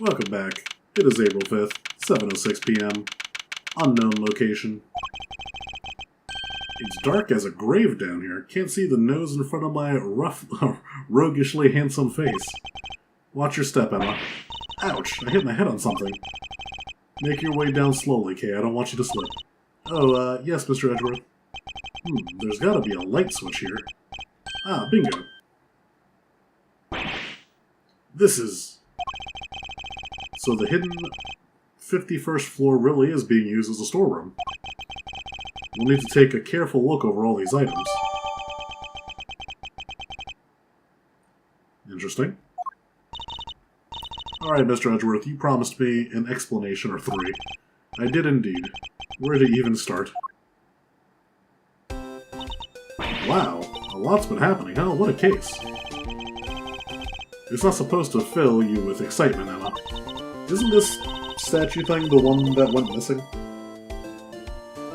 Welcome back. It is April 5th, 7:06 p.m. Unknown location. It's dark as a grave down here. Can't see the nose in front of my rough, roguishly handsome face. Watch your step, Emma. Ouch, I hit my head on something. Make your way down slowly, Kay. I don't want you to slip. Oh, yes, Mr. Edgeworth. There's gotta be a light switch here. Ah, bingo. This is... So the hidden 51st floor really is being used as a storeroom. We'll need to take a careful look over all these items. Interesting. Alright, Mr. Edgeworth, you promised me an explanation or three. I did indeed. Where to even start? Wow, a lot's been happening, huh? What a case. It's not supposed to fill you with excitement, Emma. Isn't this statue thing the one that went missing?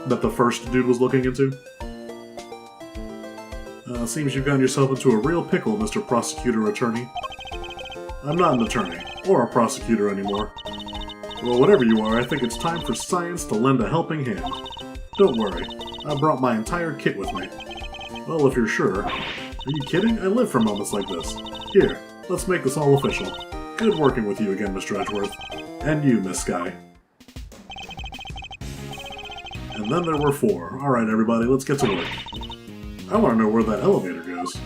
That the first dude was looking into? Seems you've gotten yourself into a real pickle, Mr. Prosecutor Attorney. I'm not an attorney, or a prosecutor anymore. Well, whatever you are, I think it's time for science to lend a helping hand. Don't worry, I brought my entire kit with me. Well, if you're sure. Are you kidding? I live for moments like this. Here, let's make this all official. Good working with you again, Mr. Edgeworth. And you, Miss Sky. And then there were four. Alright, everybody, let's get to work. I want to know where that elevator goes.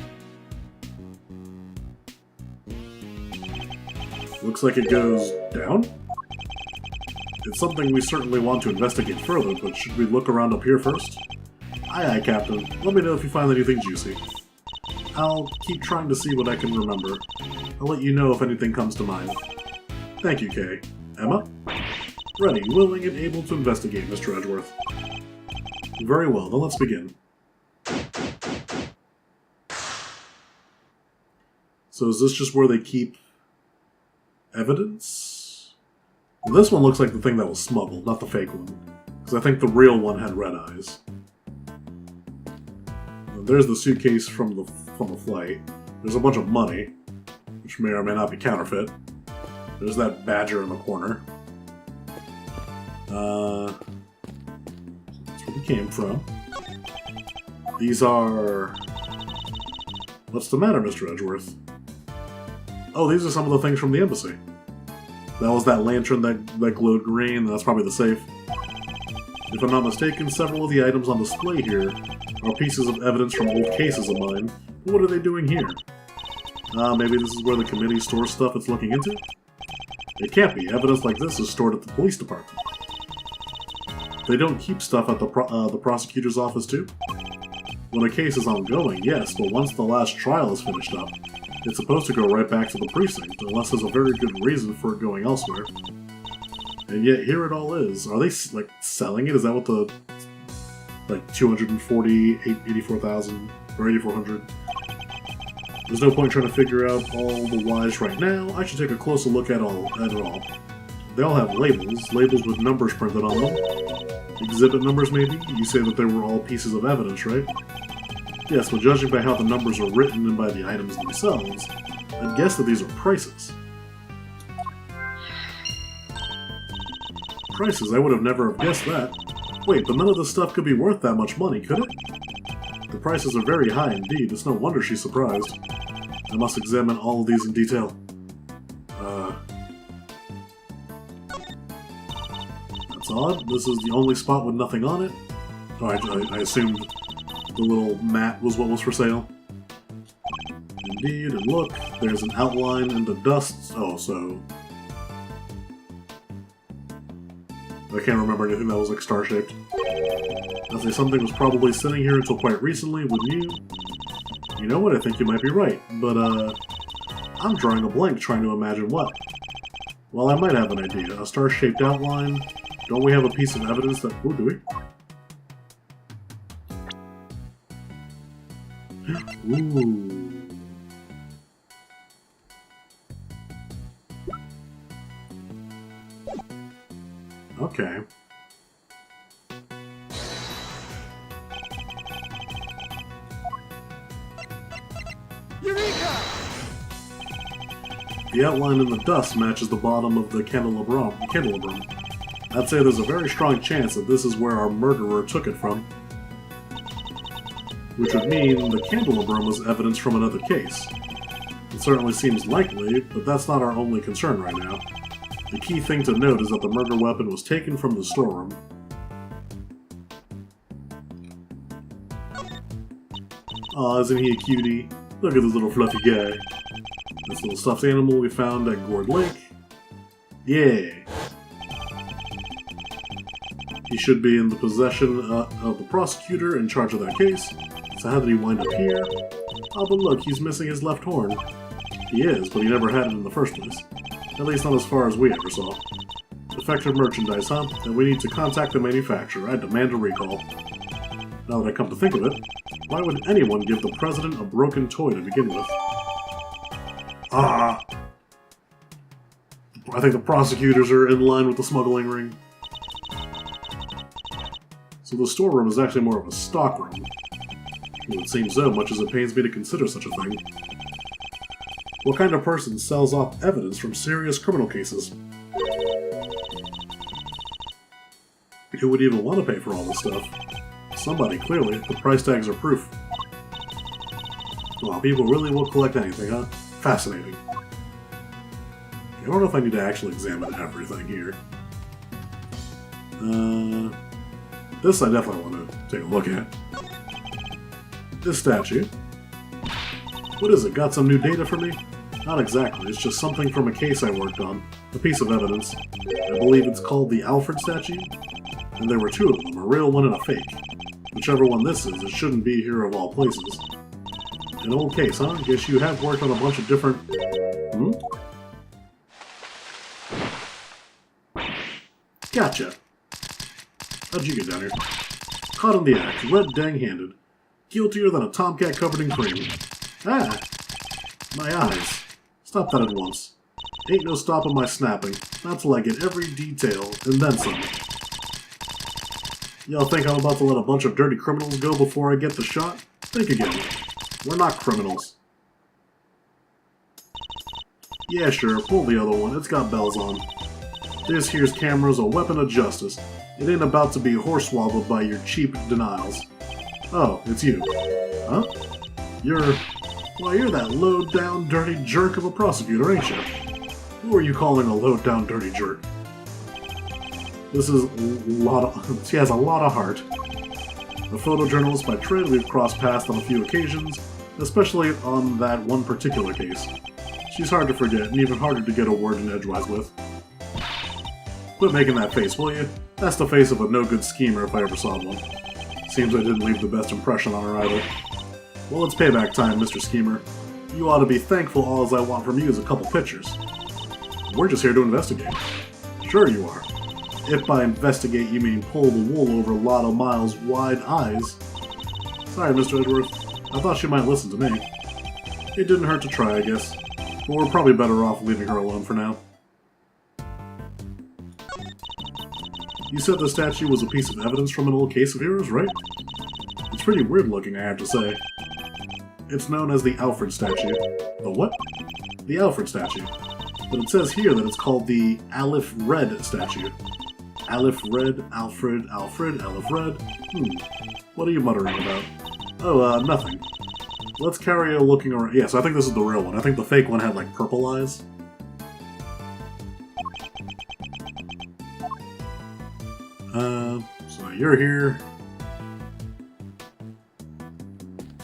Looks like it goes down? It's something we certainly want to investigate further, but should we look around up here first? Aye, aye, Captain. Let me know if you find anything juicy. I'll keep trying to see what I can remember. I'll let you know if anything comes to mind. Thank you, Kay. Emma? Ready, willing, and able to investigate, Mr. Edgeworth. Very well, then let's begin. So is this just where they keep evidence? Well, this one looks like the thing that was smuggled, not the fake one. Because I think the real one had red eyes. And there's the suitcase from the flight. There's a bunch of money, which may or may not be counterfeit. There's that badger in the corner. That's where we came from. These are... What's the matter, Mr. Edgeworth? Oh, these are some of the things from the embassy. That was that lantern that glowed green, and that's probably the safe. If I'm not mistaken, several of the items on display here are pieces of evidence from old cases of mine. But what are they doing here? Maybe this is where the committee stores stuff it's looking into? It can't be. Evidence like this is stored at the police department. They don't keep stuff at the prosecutor's office, too? When a case is ongoing, yes, but once the last trial is finished up, it's supposed to go right back to the precinct, unless there's a very good reason for it going elsewhere. And yet, here it all is. Are they, like, selling it? Is that what the, like, 240, 84,000, or 8,400? There's no point trying to figure out all the whys right now. I should take a closer look at it all. They all have labels with numbers printed on them. Exhibit numbers, maybe? You say that they were all pieces of evidence, right? Yes, but judging by how the numbers are written and by the items themselves, I'd guess that these are prices. Prices? I would have never have guessed that. Wait, but none of this stuff could be worth that much money, could it? The prices are very high indeed. It's no wonder she's surprised. I must examine all of these in detail. That's odd. This is the only spot with nothing on it. Oh, I assumed the little mat was what was for sale. Indeed, and look, there's an outline in the dust. Oh, so... I can't remember anything that was like star-shaped. I'd say something was probably sitting here until quite recently, wouldn't you? You know what, I think you might be right, but I'm drawing a blank trying to imagine what. Well, I might have an idea. A star-shaped outline? Don't we have a piece of evidence that... Oh, do we? Ooh. Okay. Eureka! The outline in the dust matches the bottom of the candelabrum. I'd say there's a very strong chance that this is where our murderer took it from. Which would mean the candelabrum was evidence from another case. It certainly seems likely, but that's not our only concern right now. The key thing to note is that the murder weapon was taken from the storeroom. Aw, isn't he a cutie? Look at this little fluffy guy. This little stuffed animal we found at Gourd Lake. Yeah. He should be in the possession of the prosecutor in charge of that case. So how did he wind up here? Oh, but look, he's missing his left horn. He is, but he never had it in the first place. At least not as far as we ever saw. Defective merchandise, huh? Then we need to contact the manufacturer. I demand a recall. Now that I come to think of it, why would anyone give the president a broken toy to begin with? Ah! I think the prosecutors are in line with the smuggling ring. So the storeroom is actually more of a stockroom. It would seem so, much as it pains me to consider such a thing. What kind of person sells off evidence from serious criminal cases? Who would even want to pay for all this stuff? Somebody, clearly. The price tags are proof. Well, people really will collect anything, huh? Fascinating. I don't know if I need to actually examine everything here. This I definitely want to take a look at. This statue. What is it? Got some new data for me? Not exactly, it's just something from a case I worked on. A piece of evidence. I believe it's called the Alfred statue. And there were two of them, a real one and a fake. Whichever one this is, it shouldn't be here of all places. An old case, huh? Guess you have worked on a bunch of different... Gotcha! How'd you get down here? Caught in the act, red dang-handed. Guiltier than a tomcat covered in cream. Ah! My eyes. Stop that at once. Ain't no stopping my snapping. Not till I get every detail, and then some. Y'all think I'm about to let a bunch of dirty criminals go before I get the shot? Think again. We're not criminals. Yeah, sure, pull the other one. It's got bells on. This here's camera's a weapon of justice. It ain't about to be horse-swallowed by your cheap denials. Oh, it's you. Huh? Well, you're that low-down, dirty jerk of a prosecutor, ain't you? Who are you calling a low-down, dirty jerk? This is she has a lot of heart. A photojournalist by trade, we've crossed paths on a few occasions, especially on that one particular case. She's hard to forget, and even harder to get a word in edgewise with. Quit making that face, will you? That's the face of a no-good schemer if I ever saw one. Seems I didn't leave the best impression on her either. Well, it's payback time, Mr. Schemer. You ought to be thankful all I want from you is a couple pictures. We're just here to investigate. Sure you are. If by investigate you mean pull the wool over Lotto Miles' wide eyes. Sorry, Mr. Edgeworth. I thought she might listen to me. It didn't hurt to try, I guess. But we're probably better off leaving her alone for now. You said the statue was a piece of evidence from an old case of yours, right? It's pretty weird looking, I have to say. It's known as the Alfred statue. The what? The Alfred statue. But it says here that it's called the Aleph Red statue. Aleph Red, Alfred, Aleph Red. What are you muttering about? Oh, nothing. Let's carry a looking around. Yeah, so I think this is the real one. I think the fake one had, like, purple eyes. So you're here.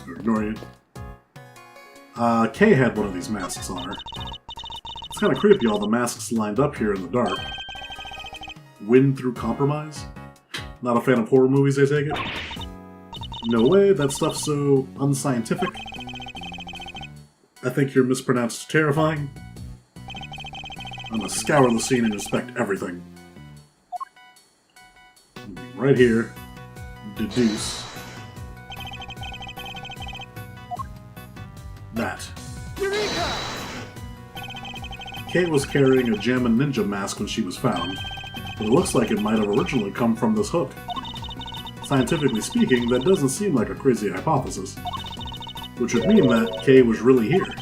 So ignore you. Kay had one of these masks on her. It's kind of creepy, all the masks lined up here in the dark. Win through compromise? Not a fan of horror movies, I take it? No way, that stuff's so unscientific. I think you're mispronounced terrifying. I'm gonna scour the scene and inspect everything. Right here. Deduce. That. Eureka! Kay was carrying a Jammin' Ninja mask when she was found, but it looks like it might have originally come from this hook. Scientifically speaking, that doesn't seem like a crazy hypothesis, which would mean that Kay was really here.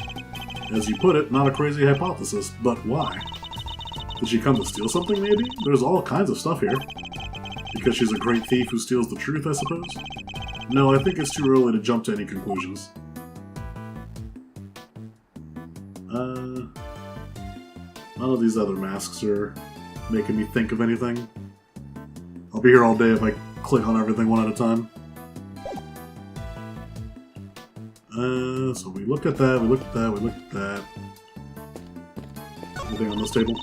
As you put it, not a crazy hypothesis, but why? Did she come to steal something, maybe? There's all kinds of stuff here. Because she's a great thief who steals the truth, I suppose? No, I think it's too early to jump to any conclusions. None of these other masks are making me think of anything. I'll be here all day if I click on everything one at a time. So we looked at that, we looked at that, we looked at that. Anything on this table?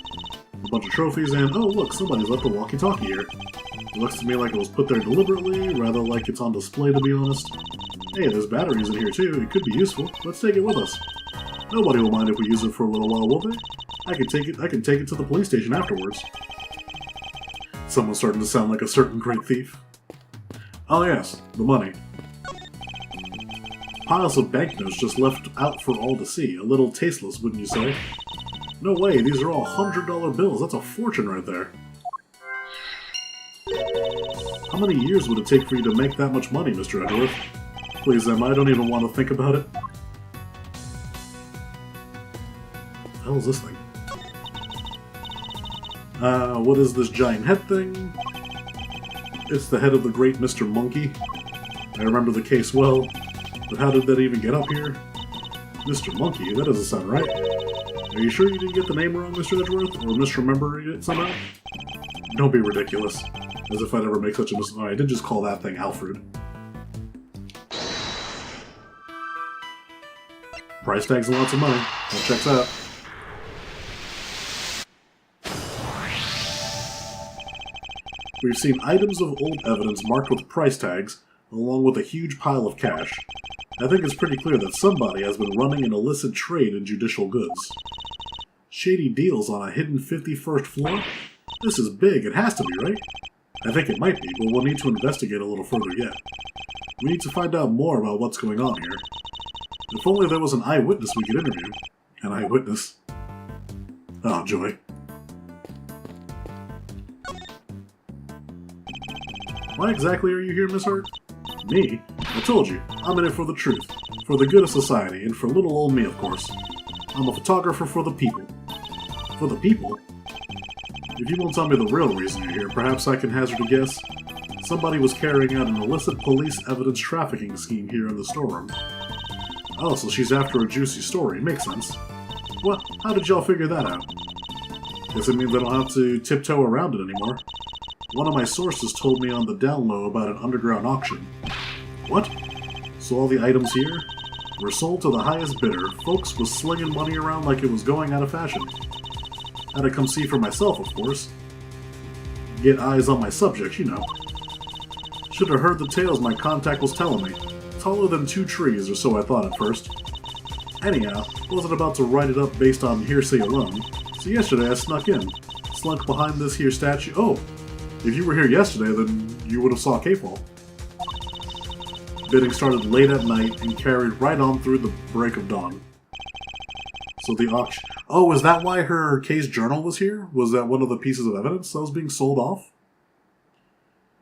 A bunch of trophies and, oh look, somebody's left a walkie-talkie here. It looks to me like it was put there deliberately, rather like it's on display to be honest. Hey, there's batteries in here too, it could be useful. Let's take it with us. Nobody will mind if we use it for a little while, will they? I can take it to the police station afterwards. Someone's starting to sound like a certain great thief. Oh yes, the money. Piles of banknotes just left out for all to see. A little tasteless, wouldn't you say? No way, these are all $100 bills. That's a fortune right there. How many years would it take for you to make that much money, Mr. Edgeworth? Please, Emma, I don't even want to think about it. What the hell is this thing? What is this giant head thing? It's the head of the great Mr. Monkey. I remember the case well, but how did that even get up here? Mr. Monkey? That doesn't sound right. Are you sure you didn't get the name wrong, Mr. Edgeworth? Or misremembering it somehow? Don't be ridiculous. As if I'd ever make such a mistake. Oh, I did just call that thing Alfred. Price tags and lots of money. That checks out. We've seen items of old evidence marked with price tags, along with a huge pile of cash. I think it's pretty clear that somebody has been running an illicit trade in judicial goods. Shady deals on a hidden 51st floor? This is big, it has to be, right? I think it might be, but we'll need to investigate a little further yet. We need to find out more about what's going on here. If only there was an eyewitness we could interview. An eyewitness. Oh, joy. Why exactly are you here, Miss Hart? Me? I told you, I'm in it for the truth, for the good of society, and for little old me, of course. I'm a photographer for the people. For the people? If you won't tell me the real reason you're here, perhaps I can hazard a guess. Somebody was carrying out an illicit police evidence trafficking scheme here in the storeroom. Oh, so she's after a juicy story. Makes sense. What? How did y'all figure that out? Guess it means I don't have to tiptoe around it anymore. One of my sources told me on the down low about an underground auction. What? So all the items here were sold to the highest bidder. Folks was slinging money around like it was going out of fashion. Had to come see for myself, of course. Get eyes on my subject, you know. Should have heard the tales my contact was telling me. Taller than 2 trees, or so I thought at first. Anyhow, wasn't about to write it up based on hearsay alone. So yesterday I snuck in. Slunk behind this here statue. Oh! If you were here yesterday, then you would have saw K-Fall. Bidding started late at night and carried right on through the break of dawn. So the auction... Oh, is that why her case journal was here? Was that one of the pieces of evidence that was being sold off?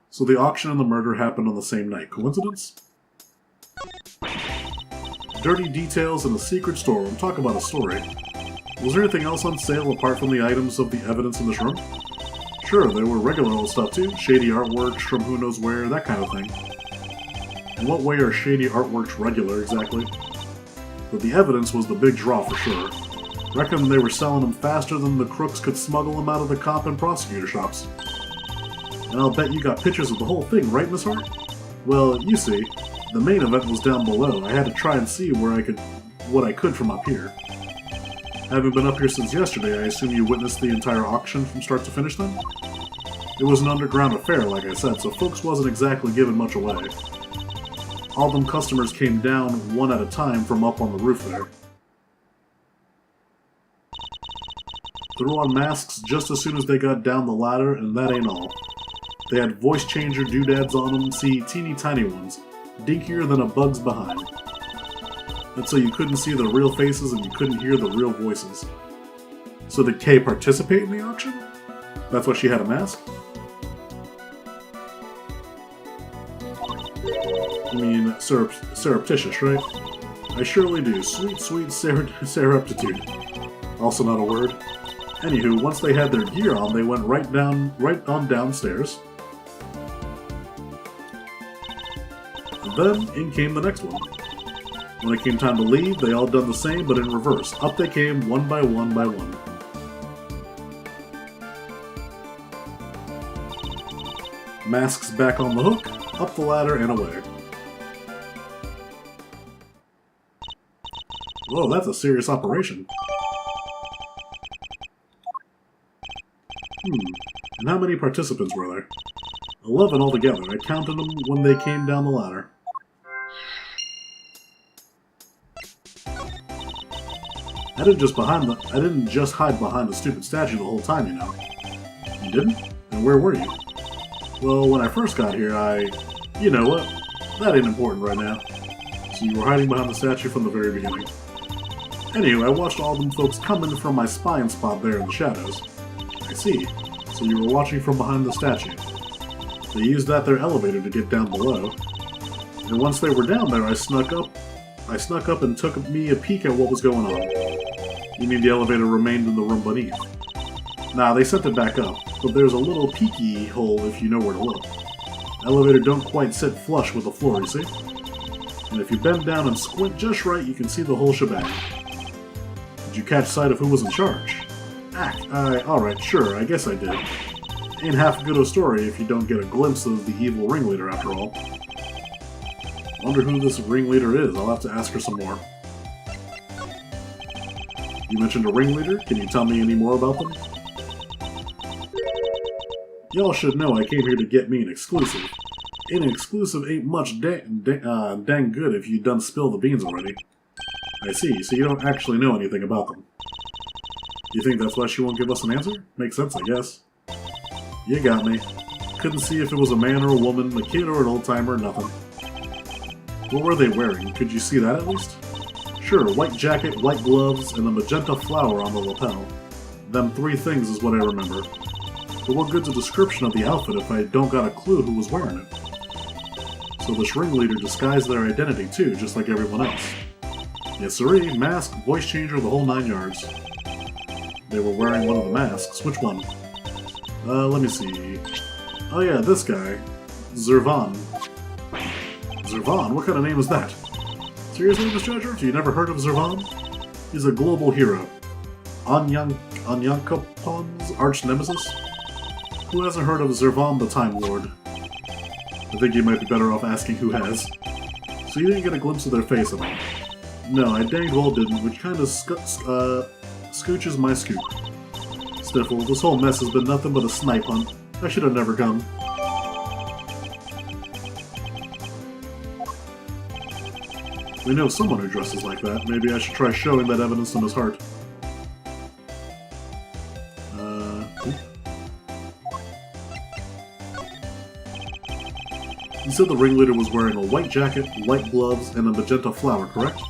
So the auction and the murder happened on the same night. Coincidence? Dirty details in a secret storeroom. Talk about a story. Was there anything else on sale apart from the items of the evidence in this room? Sure, there were regular old stuff too. Shady artworks from who knows where, that kind of thing. In what way are shady artworks regular, exactly? But the evidence was the big draw for sure. Reckon they were selling them faster than the crooks could smuggle them out of the cop and prosecutor shops. And I'll bet you got pictures of the whole thing, right, Miss Hart? Well, you see, the main event was down below. I had to try and see what I could from up here. Having been up here since yesterday, I assume you witnessed the entire auction from start to finish then? It was an underground affair, like I said, so folks wasn't exactly giving much away. All them customers came down one at a time from up on the roof there. Threw on masks just as soon as they got down the ladder, and that ain't all. They had voice changer doodads on them, see, teeny tiny ones, dinkier than a bug's behind. And so you couldn't see the real faces and you couldn't hear the real voices. So did Kay participate in the auction? That's why she had a mask? I mean, surreptitious, right? I surely do. Sweet, sweet sereptitude. Also not a word. Anywho, once they had their gear on, they went right on downstairs. And then, in came the next one. When it came time to leave, they all done the same, but in reverse. Up they came, one by one by one. Masks back on the hook, up the ladder and away. Whoa, that's a serious operation. And how many participants were there? 11 altogether. I counted them when they came down the ladder. I didn't just hide behind the stupid statue the whole time, you know. You didn't? And where were you? Well, when I first got here, you know what? That ain't important right now. So you were hiding behind the statue from the very beginning. Anyway, I watched all them folks come in from my spying spot there in the shadows. I see. So you were watching from behind the statue. They used that their elevator to get down below. And once they were down there, I snuck up and took me a peek at what was going on. You mean the elevator remained in the room beneath? Nah, they sent it back up, but there's a little peeky hole if you know where to look. Elevator don't quite sit flush with the floor, you see? And if you bend down and squint just right, you can see the whole shebang. Did you catch sight of who was in charge? Alright, sure, I guess I did. Ain't half a good a story if you don't get a glimpse of the evil ringleader after all. Wonder who this ringleader is. I'll have to ask her some more. You mentioned a ringleader? Can you tell me any more about them? Y'all should know I came here to get me an exclusive. And an exclusive ain't much dang good if you done spill the beans already. I see, so you don't actually know anything about them. You think that's why she won't give us an answer? Makes sense, I guess. You got me. Couldn't see if it was a man or a woman, a kid or an old-timer, nothing. What were they wearing? Could you see that at least? Sure, white jacket, white gloves, and a magenta flower on the lapel. Them three things is what I remember. But what good's a description of the outfit if I don't got a clue who was wearing it? So this ringleader disguised their identity too, just like everyone else. Yes sirree, mask, voice changer, the whole 9 yards. They were wearing one of the masks. Which one? Let me see. Oh yeah, this guy. Zervan. Zervan? What kind of name is that? Seriously, Mr. Edgeworth? You never heard of Zervan? He's a global hero. Anyankapon's arch nemesis? Who hasn't heard of Zervan the Time Lord? I think you might be better off asking who has. So you didn't get a glimpse of their face at all? No, I dang well didn't, which kind of scooches my scoop. Sniffle, this whole mess has been nothing but a snipe hunt. I should have never come. We know someone who dresses like that. Maybe I should try showing that evidence in his heart. You said the ringleader was wearing a white jacket, white gloves, and a magenta flower, correct?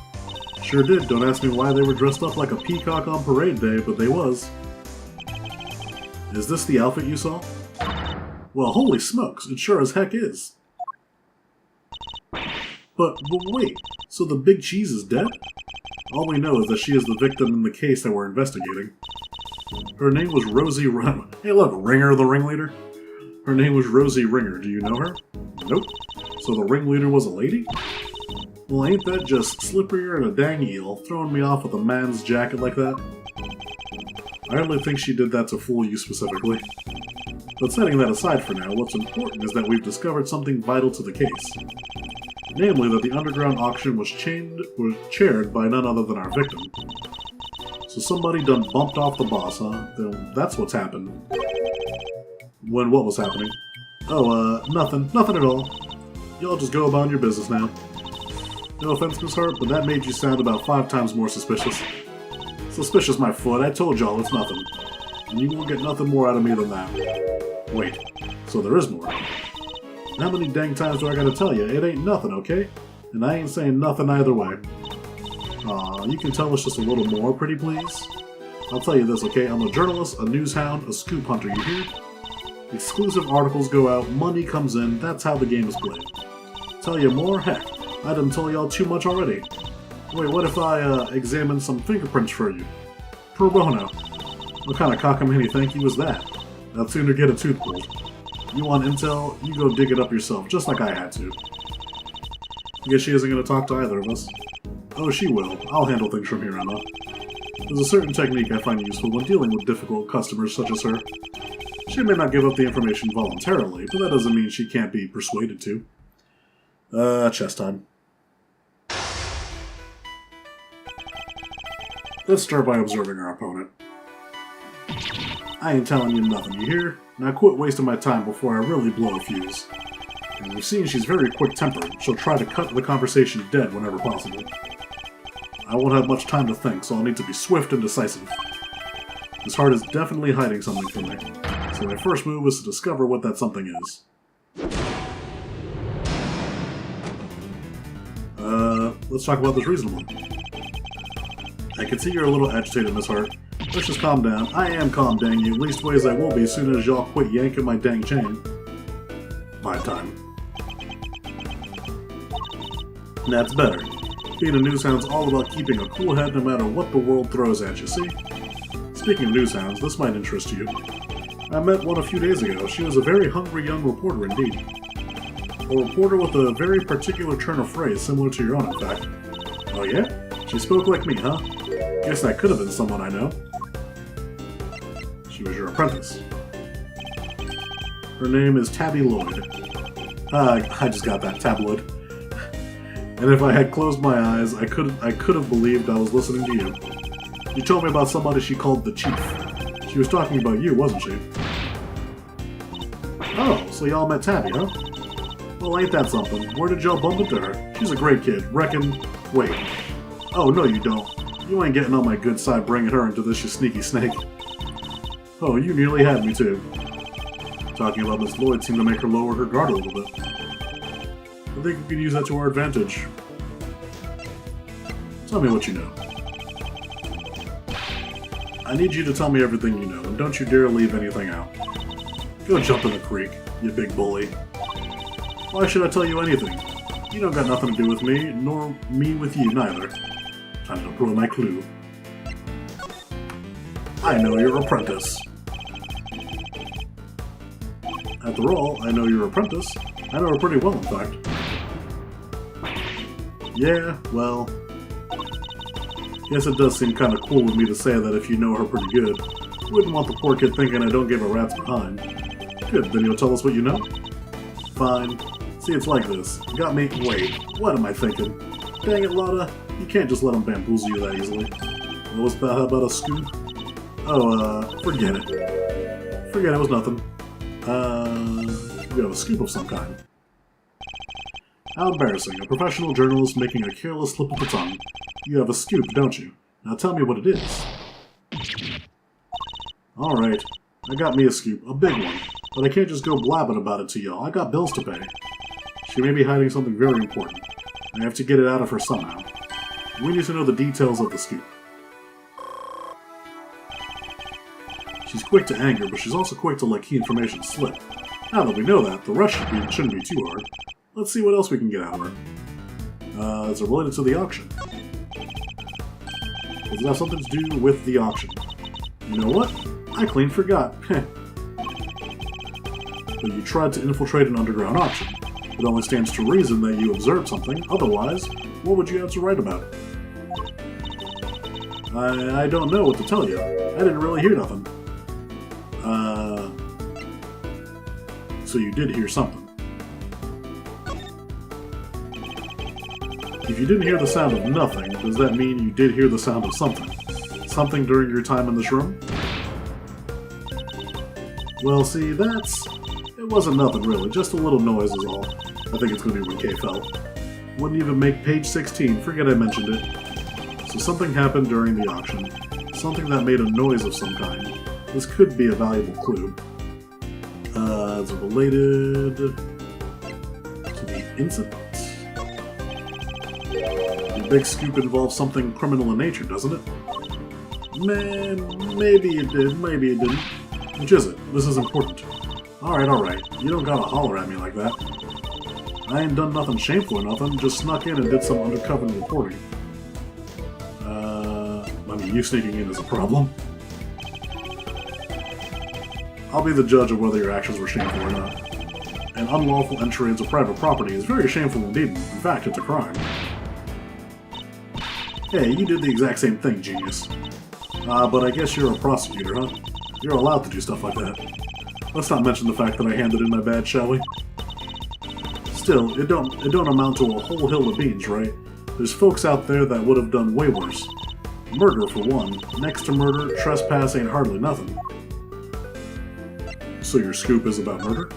Sure did. Don't ask me why they were dressed up like a peacock on parade day, but they was. Is this the outfit you saw? Well, holy smokes, it sure as heck is. But wait, so the big cheese is dead? All we know is that she is the victim in the case that we're investigating. Her name was Rosie Hey look, Ringer the ringleader? Her name was Rosie Ringer. Do you know her? Nope. So the ringleader was a lady? Well, ain't that just slipperier than a dang eel, throwing me off with a man's jacket like that? I hardly think she did that to fool you specifically. But setting that aside for now, what's important is that we've discovered something vital to the case. Namely, that the underground auction was chaired by none other than our victim. So somebody done bumped off the boss, huh? That's what's happened. When what was happening? Oh, nothing. Nothing at all. Y'all just go about your business now. No offense, Miss Hart, but that made you sound about 5 times more suspicious. Suspicious, my foot. I told y'all it's nothing. And you won't get nothing more out of me than that. Wait, so there is more. How many dang times do I gotta tell you? It ain't nothing, okay? And I ain't saying nothing either way. Aw, you can tell us just a little more, pretty please? I'll tell you this, okay? I'm a journalist, a news hound, a scoop hunter, you hear? Exclusive articles go out, money comes in, that's how the game is played. Tell you more? Heck, I done told y'all too much already. Wait, what if I examine some fingerprints for you? Pro bono. What kind of cockamamie thank you was that? I'd sooner get a tooth pulled. You want intel? You go dig it up yourself, just like I had to. Guess she isn't going to talk to either of us. Oh, she will. I'll handle things from here on out. There's a certain technique I find useful when dealing with difficult customers such as her. She may not give up the information voluntarily, but that doesn't mean she can't be persuaded to. Chess time. Let's start by observing our opponent. I ain't telling you nothing, you hear? Now quit wasting my time before I really blow a fuse. As you've seen, she's very quick-tempered. She'll try to cut the conversation dead whenever possible. I won't have much time to think, so I'll need to be swift and decisive. This heart is definitely hiding something from me, so my first move is to discover what that something is. Let's talk about this reasonably. I can see you're a little agitated, Miss Hart. Let's just calm down. I am calm, dang you. Least ways I will be as soon as y'all quit yanking my dang chain. My time. That's better. Being a newshound's all about keeping a cool head no matter what the world throws at you, see? Speaking of newshounds, this might interest you. I met one a few days ago. She was a very hungry young reporter indeed. A reporter with a very particular turn of phrase, similar to your own, in fact. Oh yeah? She spoke like me, huh? Guess that could have been someone I know. She was your apprentice. Her name is Tabby Lloyd. I just got that, tabloid. And if I had closed my eyes, I could have believed I was listening to you. You told me about somebody she called the Chief. She was talking about you, wasn't she? Oh, so y'all met Tabby, huh? Well, ain't that something? Where did y'all bump into her? She's a great kid. Reckon... Wait. Oh, no you don't. You ain't getting on my good side bringing her into this, you sneaky snake. Oh, you nearly had me, too. Talking about Miss Lloyd seemed to make her lower her guard a little bit. I think we could use that to our advantage. Tell me what you know. I need you to tell me everything you know, and don't you dare leave anything out. Go jump in the creek, you big bully. Why should I tell you anything? You don't got nothing to do with me, nor me with you neither. Time to throw my clue. I know your apprentice. After all, I know your apprentice. I know her pretty well, in fact. Yeah, well... Guess it does seem kinda cool of me to say that if you know her pretty good. Wouldn't want the poor kid thinking I don't give a rat's behind. Good, then you'll tell us what you know? Fine. See, it's like this. Got me... Wait, what am I thinking? Dang it, Lotta. You can't just let them bamboozle you that easily. What was that about a scoop? Oh, forget it. Forget it was nothing. You have a scoop of some kind. How embarrassing. A professional journalist making a careless slip of the tongue. You have a scoop, don't you? Now tell me what it is. Alright. I got me a scoop. A big one. But I can't just go blabbing about it to y'all. I got bills to pay. She may be hiding something very important. I have to get it out of her somehow. We need to know the details of the scoop. She's quick to anger, but she's also quick to let key information slip. Now that we know that, the rest shouldn't be too hard. Let's see what else we can get out of her. Is it related to the auction? Does it have something to do with the auction? You know what? I clean forgot. But you tried to infiltrate an underground auction. It only stands to reason that you observed something. Otherwise, what would you have to write about it? I don't know what to tell you. I didn't really hear nothing. So you did hear something. If you didn't hear the sound of nothing, does that mean you did hear the sound of something? Something during your time in this room? Well, see, it wasn't nothing really, just a little noise is all. I think it's going to be when Kay fell. Wouldn't even make page 16, forget I mentioned it. So something happened during the auction. Something that made a noise of some kind. This could be a valuable clue. Is it related to the incident? The big scoop involves something criminal in nature, doesn't it? Man, maybe it did, maybe it didn't. Which is it? This is important. Alright. You don't gotta holler at me like that. I ain't done nothing shameful or nothing, just snuck in and did some undercover reporting. you sneaking in is a problem. I'll be the judge of whether your actions were shameful or not. An unlawful entry into private property is very shameful indeed. In fact, it's a crime. Hey, you did the exact same thing, genius. But I guess you're a prosecutor, huh? You're allowed to do stuff like that. Let's not mention the fact that I handed in my badge, shall we? Still, it don't amount to a whole hill of beans, right? There's folks out there that would have done way worse. Murder, for one. Next to murder, trespass ain't hardly nothing. So your scoop is about murder?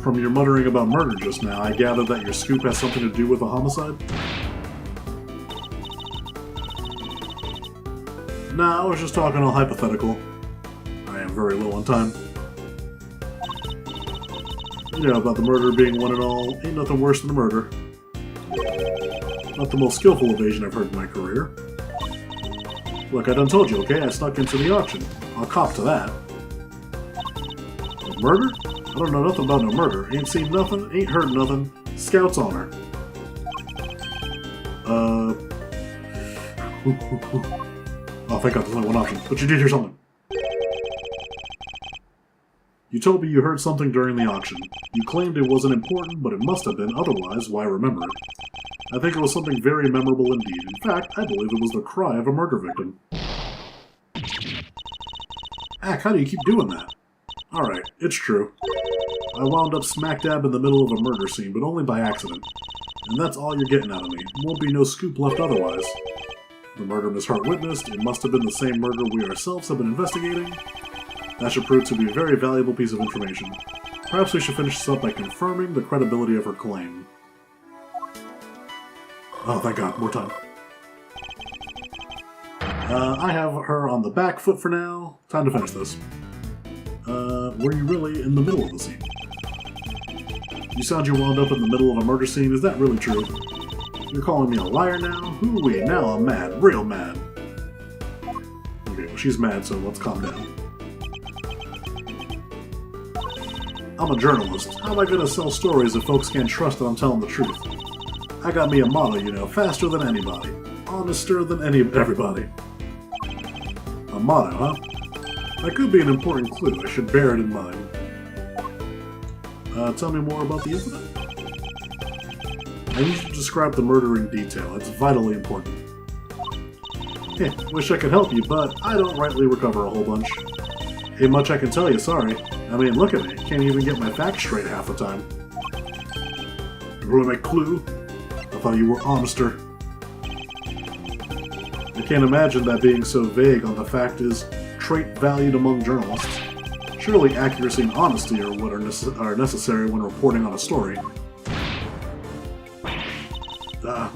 From your muttering about murder just now, I gather that your scoop has something to do with a homicide? Nah, I was just talking all hypothetical. I am very low on time. You know, about the murder being one and all, ain't nothing worse than a murder. Not the most skillful evasion I've heard in my career. Look, I done told you, okay? I snuck into the auction. I'll cop to that. Murder? I don't know nothing about no murder. Ain't seen nothing, ain't heard nothing. Scout's honor. Oh, thank God, there's only one option. But you did hear something. You told me you heard something during the auction. You claimed it wasn't important, but it must have been, otherwise, why remember it? I think it was something very memorable indeed. In fact, I believe it was the cry of a murder victim. Ack, how do you keep doing that? Alright, it's true. I wound up smack dab in the middle of a murder scene, but only by accident. And that's all you're getting out of me. Won't be no scoop left otherwise. The murder Miss Hart witnessed, it must have been the same murder we ourselves have been investigating. That should prove to be a very valuable piece of information. Perhaps we should finish this up by confirming the credibility of her claim. Oh, thank God, more time. I have her on the back foot for now. Time to finish this. Were you really in the middle of the scene? You sound you wound up in the middle of a murder scene. Is that really true? You're calling me a liar now? Hoo-wee, now I'm mad. Real mad. Okay, well, she's mad, so let's calm down. I'm a journalist. How am I gonna sell stories if folks can't trust that I'm telling the truth? I got me a motto, you know, faster than anybody. Honester than everybody. A motto, huh? That could be an important clue. I should bear it in mind. Tell me more about the incident? I need you to describe the murder in detail. It's vitally important. Heh, wish I could help you, but I don't rightly recover a whole bunch. Ain't much I can tell you, sorry. I mean, look at me. Can't even get my facts straight half the time. Ruin my clue? I thought you were honester. I can't imagine that being so vague on the fact is trait valued among journalists. Surely accuracy and honesty are what are necessary when reporting on a story.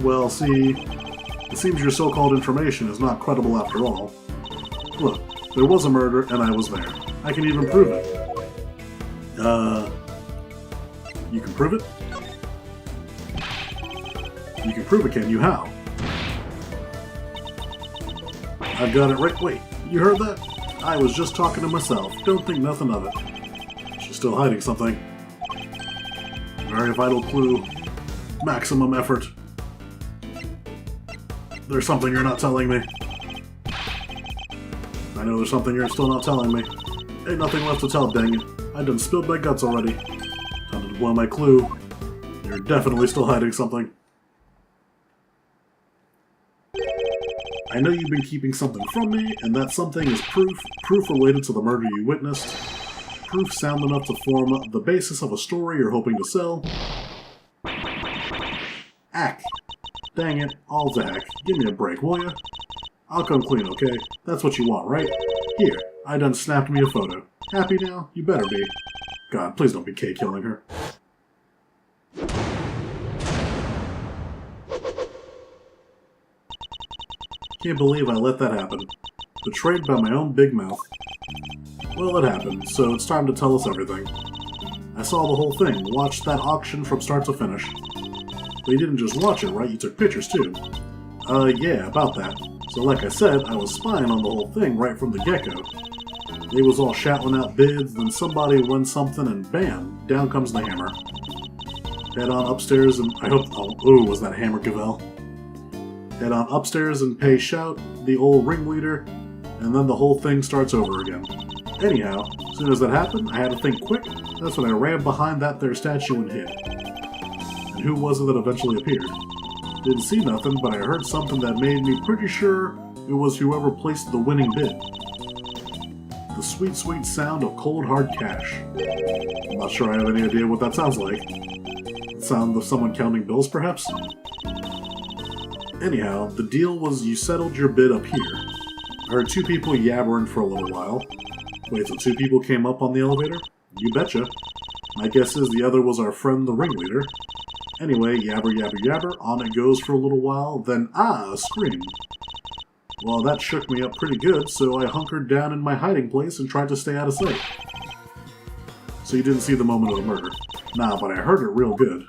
Well, see, it seems your so-called information is not credible after all. Look, there was a murder and I was there. I can even prove it. You can prove it? You can prove it, can you? How? I've got it right. Wait, you heard that? I was just talking to myself. Don't think nothing of it. She's still hiding something. Very vital clue. Maximum effort. There's something you're not telling me. I know there's something you're still not telling me. Ain't nothing left to tell, dang it. I done spilled my guts already. Time to deploy my clue. You're definitely still hiding something. I know you've been keeping something from me, and that something is proof related to the murder you witnessed. Proof sound enough to form the basis of a story you're hoping to sell. Ack. Dang it, all Zach. Give me a break, will ya? I'll come clean, okay? That's what you want, right? Here, I done snapped me a photo. Happy now? You better be. God, please don't be killing her. Can't believe I let that happen. Betrayed by my own big mouth. Well, it happened, so it's time to tell us everything. I saw the whole thing, watched that auction from start to finish. But you didn't just watch it, right? You took pictures, too. Yeah, about that. So like I said, I was spying on the whole thing right from the get-go. They was all shouting out bids, then somebody wins something, and bam, down comes the hammer. Head on upstairs, and I hope... Oh, was that hammer Gavel? Head on upstairs and pay shout, the old ringleader, and then the whole thing starts over again. Anyhow, as soon as that happened, I had to think quick. That's when I ran behind that there statue and hid. And who was it that eventually appeared? Didn't see nothing, but I heard something that made me pretty sure it was whoever placed the winning bid. The sweet, sweet sound of cold, hard cash. I'm not sure I have any idea what that sounds like. The sound of someone counting bills, perhaps? Anyhow, the deal was you settled your bid up here. I heard two people yabbering for a little while. Wait, so two people came up on the elevator? You betcha. My guess is the other was our friend the ringleader. Anyway, yabber, yabber, yabber, on it goes for a little while, then a scream. Well, that shook me up pretty good, so I hunkered down in my hiding place and tried to stay out of sight. So you didn't see the moment of the murder? Nah, but I heard it real good.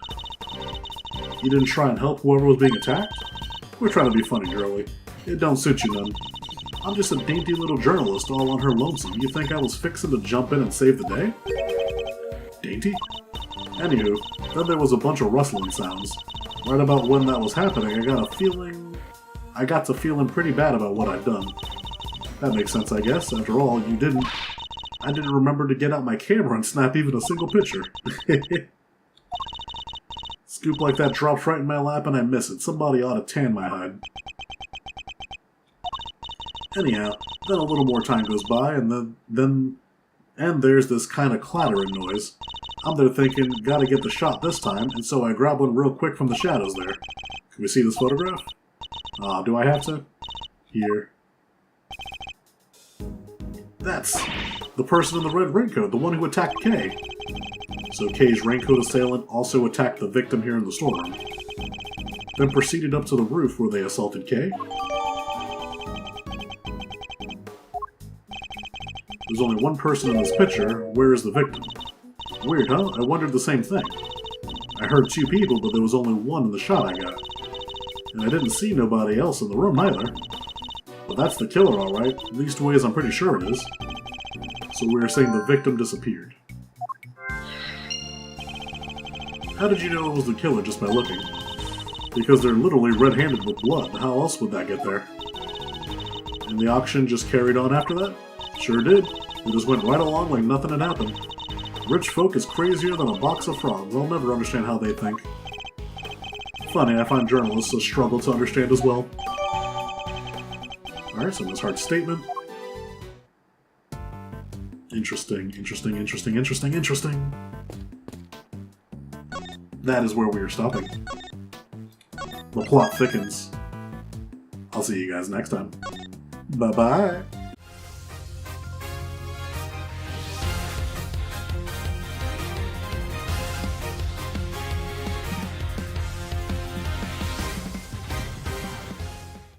You didn't try and help whoever was being attacked? We're trying to be funny, girlie. It don't suit you none. I'm just a dainty little journalist all on her lonesome. You think I was fixing to jump in and save the day? Dainty? Anywho, then there was a bunch of rustling sounds. Right about when that was happening, I got to feeling pretty bad about what I'd done. That makes sense, I guess. After all, I didn't remember to get out my camera and snap even a single picture. Scoop like that drops right in my lap and I miss it. Somebody ought to tan my hide. Anyhow, then a little more time goes by, and then there's this kind of clattering noise. I'm there thinking, gotta get the shot this time, and so I grab one real quick from the shadows there. Can we see this photograph? Do I have to? Here. That's the person in the red raincoat, the one who attacked Kay. So Kay's raincoat assailant also attacked the victim here in the storeroom. Then proceeded up to the roof where they assaulted Kay. There's only one person in this picture. Where is the victim? Weird, huh? I wondered the same thing. I heard two people, but there was only one in the shot I got. And I didn't see nobody else in the room either. But that's the killer, alright. Leastways, I'm pretty sure it is. So we're saying the victim disappeared. How did you know it was the killer just by looking? Because they're literally red-handed with blood. How else would that get there? And the auction just carried on after that? Sure did. We just went right along like nothing had happened. Rich folk is crazier than a box of frogs. I'll never understand how they think. Funny, I find journalists a struggle to understand as well. Alright, so Miss Hart's statement. Interesting, interesting, interesting, interesting, interesting. That is where we are stopping. The plot thickens. I'll see you guys next time. Bye-bye.